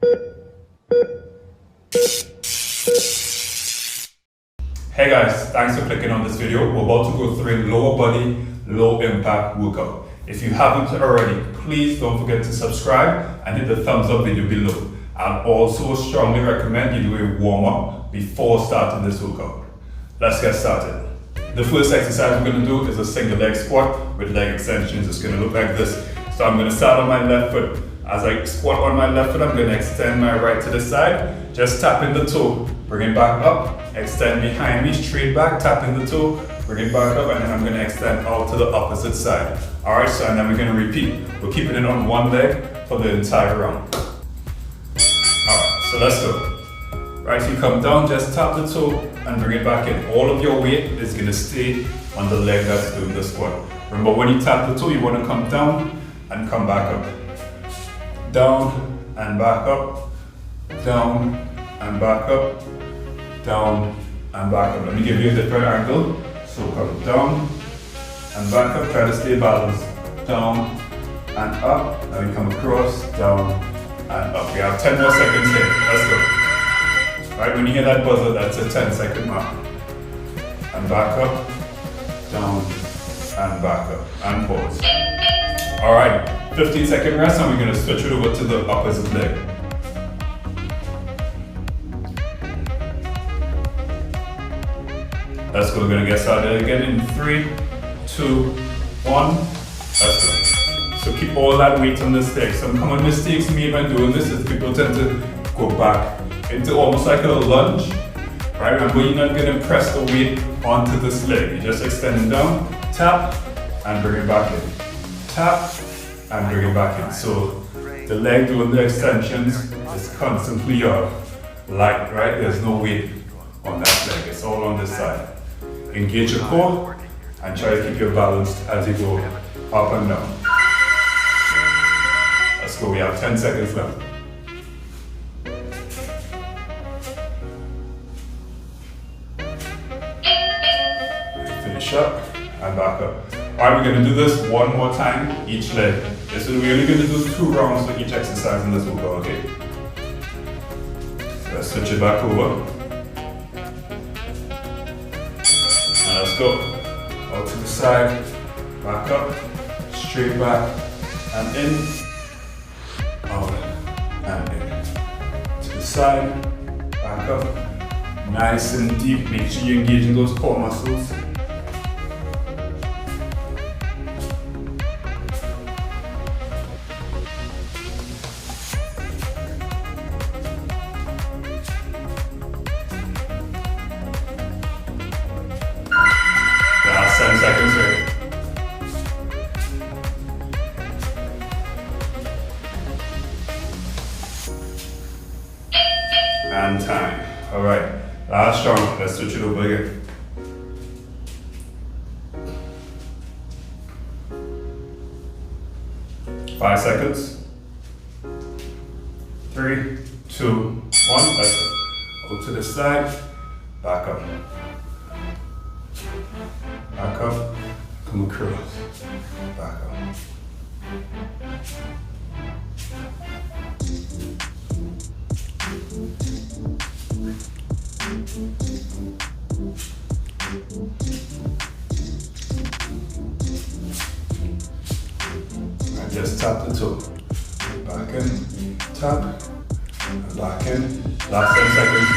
Hey guys, thanks for clicking on this video. We're about to go through a lower body, low impact workout. If you haven't already, please don't forget to subscribe and hit the thumbs up video below. I'd also strongly recommend you do a warm up before starting this workout. Let's get started. The first exercise we're going to do is a single leg squat with leg extensions. It's going to look like this. So I'm going to start on my left foot. As I squat on my left foot, I'm going to extend my right to the side, just tapping the toe, bring it back up, extend behind me, straight back, tapping the toe, bring it back up, and then I'm going to extend out to the opposite side. Alright, so and then we're going to repeat. We're keeping it on one leg for the entire round. Alright, so let's go. Right, so you come down, just tap the toe and bring it back in. All of your weight is going to stay on the leg that's doing the squat. Remember, when you tap the toe, you want to come down and come back up. Down and back up, down and back up, down and back up. Let me give you a different angle. So come down and back up, try to stay balanced. Down and up, and we come across, down and up. We have 10 more seconds here, let's go. Right, when you hear that buzzer, that's a 10-second mark. And back up, down and back up, and pause. All right. 15-second rest, and we're going to switch it over to the opposite leg. Let's go. We're going to get started again in 3, 2, 1. Let's go. So keep all that weight on this leg. Some common mistakes made when doing this is people tend to go back into almost like a lunge. Right? Remember, you're not going to press the weight onto this leg. You're just extending down, tap, and bring it back in. Tap, and bring it back in. So the leg doing the extensions is constantly light, right? There's no weight on that leg. It's all on this side. Engage your core and try to keep your balance as you go up and down. Let's go. We have 10 seconds left. Finish up and back up. Alright, we're going to do this one more time, each leg. So we're only going to do 2 rounds for each exercise in this workout, okay? So let's switch it back over. And let's go. Out to the side, back up, straight back, and in, out, and in. To the side, back up, nice and deep. Make sure you're engaging those core muscles. Last 10 seconds here. And time. Alright, last round. Let's switch it over again. Five seconds. 3, 2, 1. Let's go. Go to the side. Back up. Back up, come across, back up. And just tap the toe. Back in, tap, and back in. Last 10 seconds,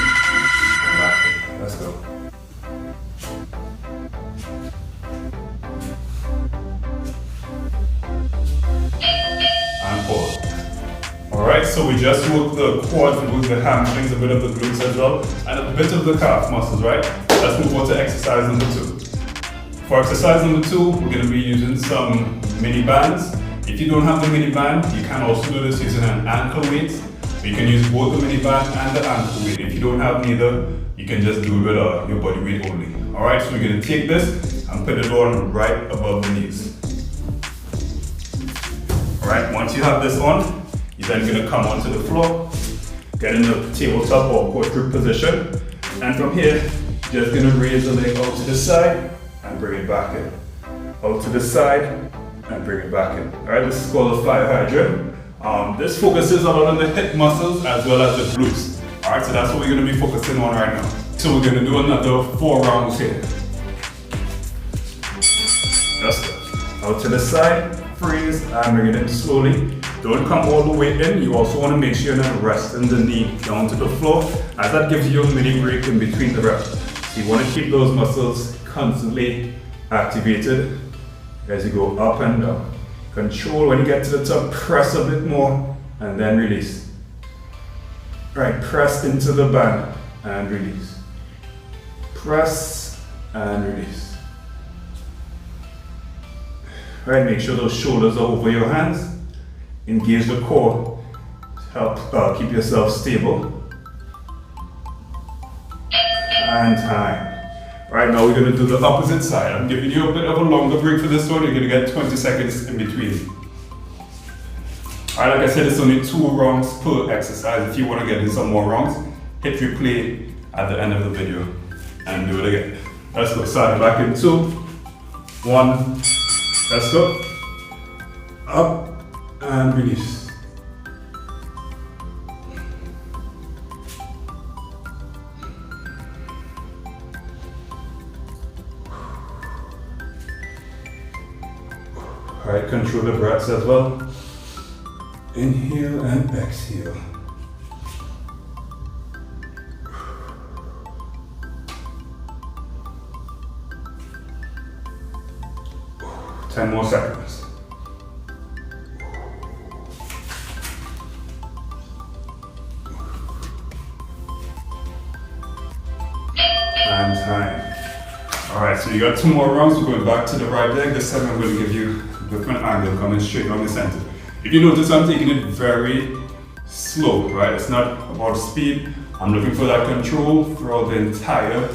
and back in. Let's go. Alright, so we just worked the quads, we worked the hamstrings, a bit of the glutes as well, and a bit of the calf muscles, right? Let's move on to exercise number 2. For exercise number 2, we're going to be using some mini bands. If you don't have the mini band, you can also do this using an ankle weight. So you can use both the mini band and the ankle weight. If you don't have neither, you can just do it with your body weight only. Alright, so we're going to take this and put it on right above the knees. Alright, once you have this on, you're then going to come onto the floor, get in the tabletop or quad grip position, and from here, you're just going to raise the leg out to the side and bring it back in. Out to the side and bring it back in. Alright, this is called a fire hydrant. This focuses a lot on the hip muscles as well as the glutes. Alright, so that's what we're going to be focusing on right now. So we're going to do another 4 rounds here. Just out to the side, freeze, and bring it in slowly. Don't come all the way in. You also want to make sure you're not resting the knee down to the floor, as that gives you a mini break in between the reps. So you want to keep those muscles constantly activated as you go up and down. Control when you get to the top, press a bit more, and then release. Right, press into the band and release. Press and release. Right, make sure those shoulders are over your hands. Engage the core to help keep yourself stable. And time. Right, now we're going to do the opposite side. I'm giving you a bit of a longer break for this one. You're going to get 20 seconds in between. Alright, like I said, it's only 2 rounds per exercise. If you want to get in some more rounds, hit replay at the end of the video and do it again. Let's go. Start back in 2, 1. Let's go. Up and release. Alright, control the breaths as well. Inhale and exhale. Ten more seconds. And time. Alright, so you got 2 more rounds. We're going back to the right leg. This time I'm going to give you a different angle coming straight on the center. If you notice, I'm taking it very slow, right? It's not about speed. I'm looking for that control throughout the entire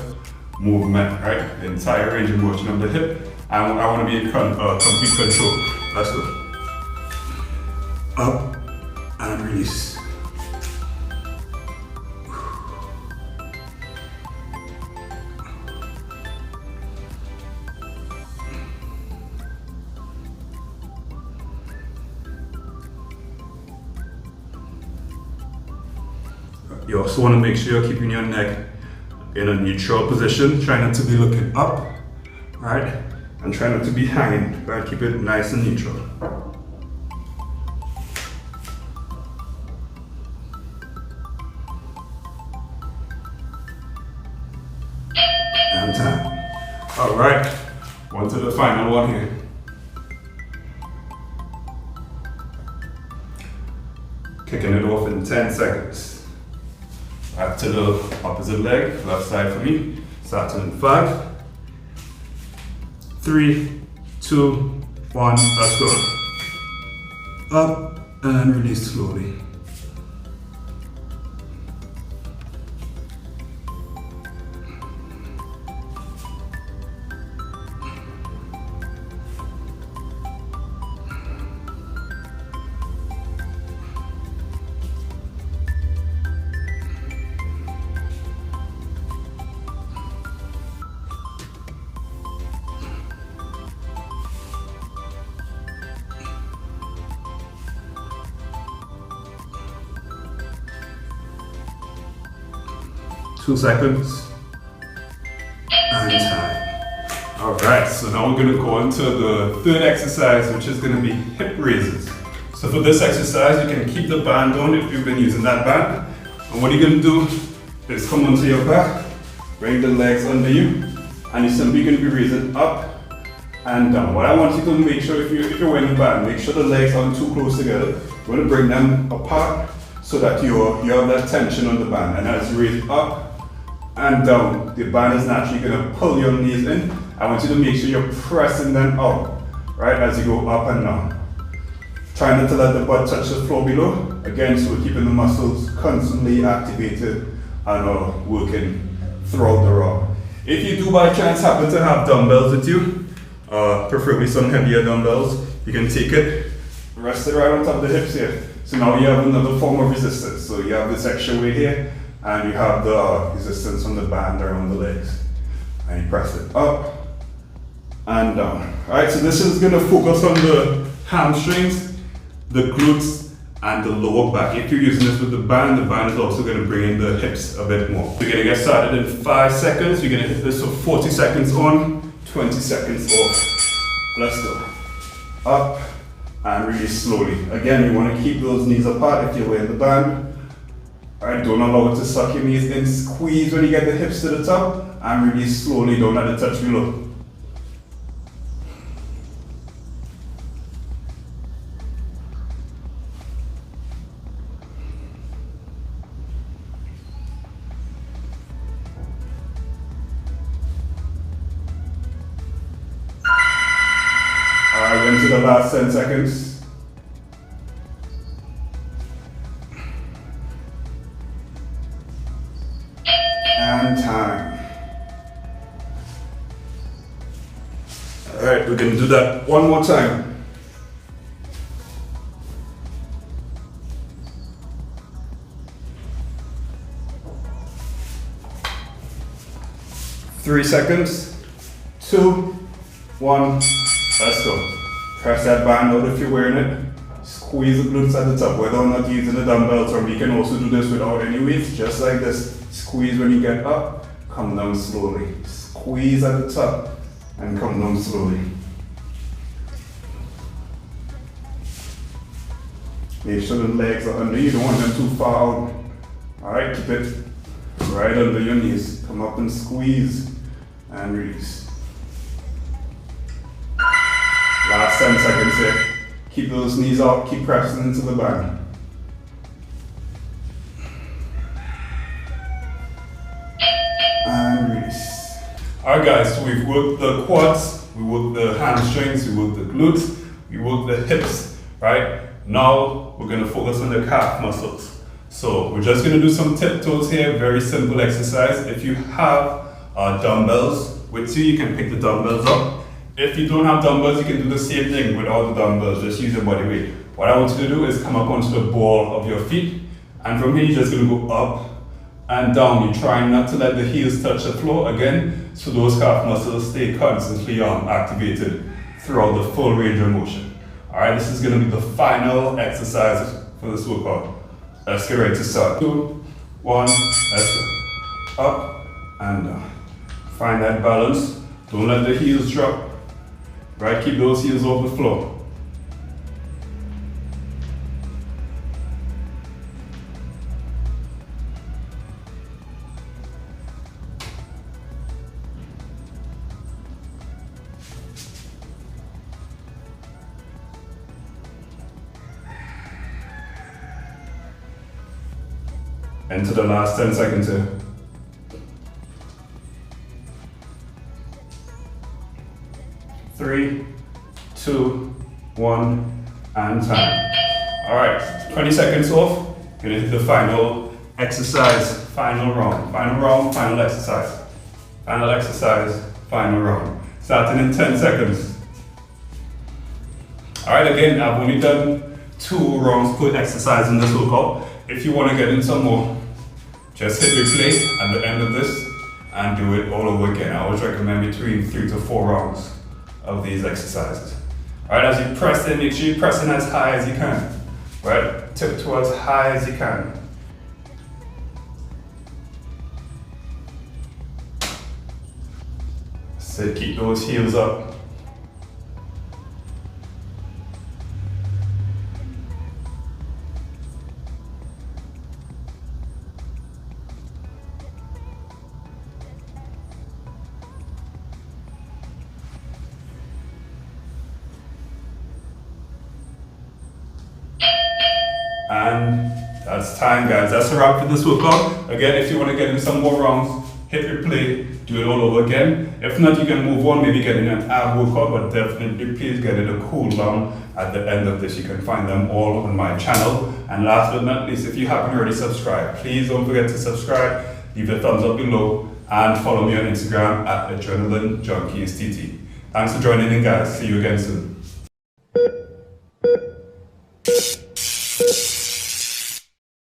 movement, right? The entire range of motion of the hip. I want to be in complete control. Let's go. Up and release. You also want to make sure you're keeping your neck in a neutral position. Try not to be looking up, right? And try not to be hanging, right? Keep it nice and neutral. And time. All right, on to the final one here. Kicking it off in 10 seconds. Back to the opposite leg, left side for me. Starting in 5, 3, 2, 1, let's go. Up and release slowly. Two seconds. And time. Alright, so now we're going to go into the third exercise, which is going to be hip raises. So for this exercise, you can keep the band on if you've been using that band. And what you're going to do is come onto your back, bring the legs under you, and you're simply going to be raising up and down. What I want you to make sure, if you're wearing the band, make sure the legs aren't too close together. You want to bring them apart so that you have that tension on the band. And as you raise up and down, the band is naturally going to pull your knees in. I want you to make sure you're pressing them out, right, as you go up and down. Try not to let the butt touch the floor below. Again, so we're keeping the muscles constantly activated and working throughout the round. If you do by chance happen to have dumbbells with you, preferably some heavier dumbbells, you can take it, rest it right on top of the hips here. So now you have another form of resistance. So you have this extra weight here, and you have the resistance from the band around the legs. And you press it up and down. Alright, so this is going to focus on the hamstrings, the glutes, and the lower back. If you're using this with the band is also going to bring in the hips a bit more. We're going to get started in 5 seconds. You're going to hit this for 40 seconds on, 20 seconds off. Let's go. Up and release slowly. Again, you want to keep those knees apart if you're wearing the band. Alright, don't allow it to suck your knees in. Squeeze when you get the hips to the top and release slowly. Don't let it touch below. Alright, into the last 10 seconds. And time. Alright, we're going to do that one more time. Three seconds. 2, 1. Let's go. Press that band out if you're wearing it. Squeeze the glutes at the top, whether or not you're using the dumbbells, or we can also do this without any weights, just like this. Squeeze when you get up, come down slowly. Squeeze at the top and come down slowly. Make sure the legs are under you, don't want them too far out. Alright, keep it right under your knees. Come up and squeeze and release. Last 10 seconds here. Keep those knees up, keep pressing into the band. And release. Alright guys, so we've worked the quads, we worked the hamstrings, we worked the glutes, we worked the hips, right? Now we're going to focus on the calf muscles. So we're just going to do some tiptoes here, very simple exercise. If you have dumbbells with you, you can pick the dumbbells up. If you don't have dumbbells, you can do the same thing without the dumbbells, just use your body weight. What I want you to do is come up onto the ball of your feet, and from here you're just going to go up and down. You're trying not to let the heels touch the floor again, so those calf muscles stay constantly activated throughout the full range of motion. Alright, this is going to be the final exercise for this workout. Let's get ready to start. 2, 1, let's go. Up and down. Find that balance. Don't let the heels drop. Right, keep those heels off the floor. Into the last 10 seconds here. Three, 2, 1, and time. Alright, 20 seconds off. Gonna hit the final exercise, final round, final exercise. Final exercise, final round. Starting in 10 seconds. Alright, again, I've only done 2 rounds per exercise in this workout. If you want to get in some more, just hit replay at the end of this and do it all over again. I always recommend between 3 to 4 rounds of these exercises. Alright, as you press in, make sure you press in as high as you can. Right, tiptoe as high as you can. So keep those heels up. And that's time, guys. That's a wrap for this workout. Again, if you want to get in some more rounds, hit replay, do it all over again. If not, you can move on, maybe get in an ab workout, but definitely please get in a cool down at the end of this. You can find them all on my channel. And last but not least, if you haven't already subscribed, please don't forget to subscribe, leave a thumbs up below, and follow me on Instagram at AdrenalineJunkiesTT. Thanks for joining in, guys. See you again soon.